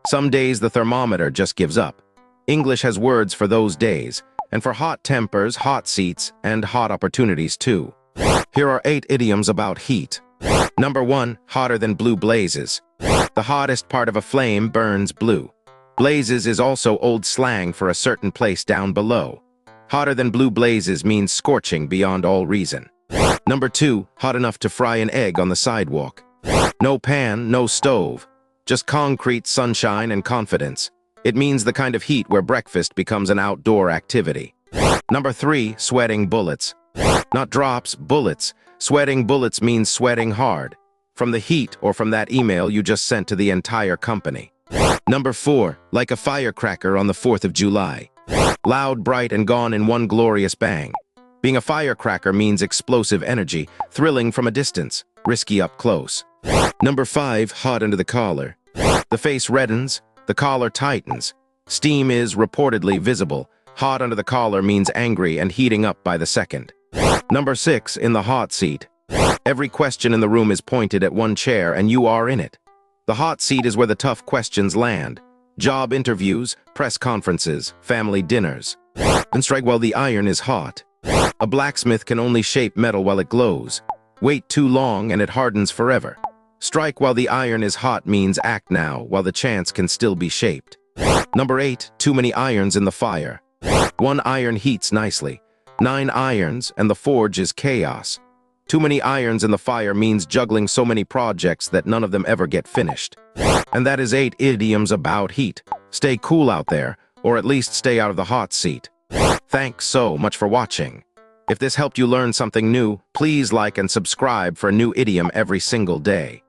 Some days the thermometer just gives up. English has words for those days, and for hot tempers, hot seats, and hot opportunities too. Here are 8 idioms about heat. Number 1, hotter than blue blazes. The hottest part of a flame burns blue. Blazes is also old slang for a certain place down below. Hotter than blue blazes means scorching beyond all reason. Number 2, hot enough to fry an egg on the sidewalk. No pan, no stove. Just concrete, sunshine, and confidence. It means the kind of heat where breakfast becomes an outdoor activity. Number 3, sweating bullets. Not drops, bullets. Sweating bullets means sweating hard. From the heat or from that email you just sent to the entire company. Number 4, like a firecracker on the 4th of July. Loud, bright, and gone in one glorious bang. Being a firecracker means explosive energy, thrilling from a distance, risky up close. Number 5, hot under the collar. The face reddens, the collar tightens. Steam is reportedly visible. Hot under the collar means angry and heating up by the second. Number 6, in the hot seat. Every question in the room is pointed at one chair and you are in it. The hot seat is where the tough questions land. Job interviews, press conferences, family dinners. And strike while the iron is hot. A blacksmith can only shape metal while it glows. Wait too long and it hardens forever. Strike while the iron is hot means act now while the chance can still be shaped. Number 8, too many irons in the fire. One iron heats nicely. 9 irons and the forge is chaos. Too many irons in the fire means juggling so many projects that none of them ever get finished. And that is 8 idioms about heat. Stay cool out there, or at least stay out of the hot seat. Thanks so much for watching. If this helped you learn something new, please like and subscribe for a new idiom every single day.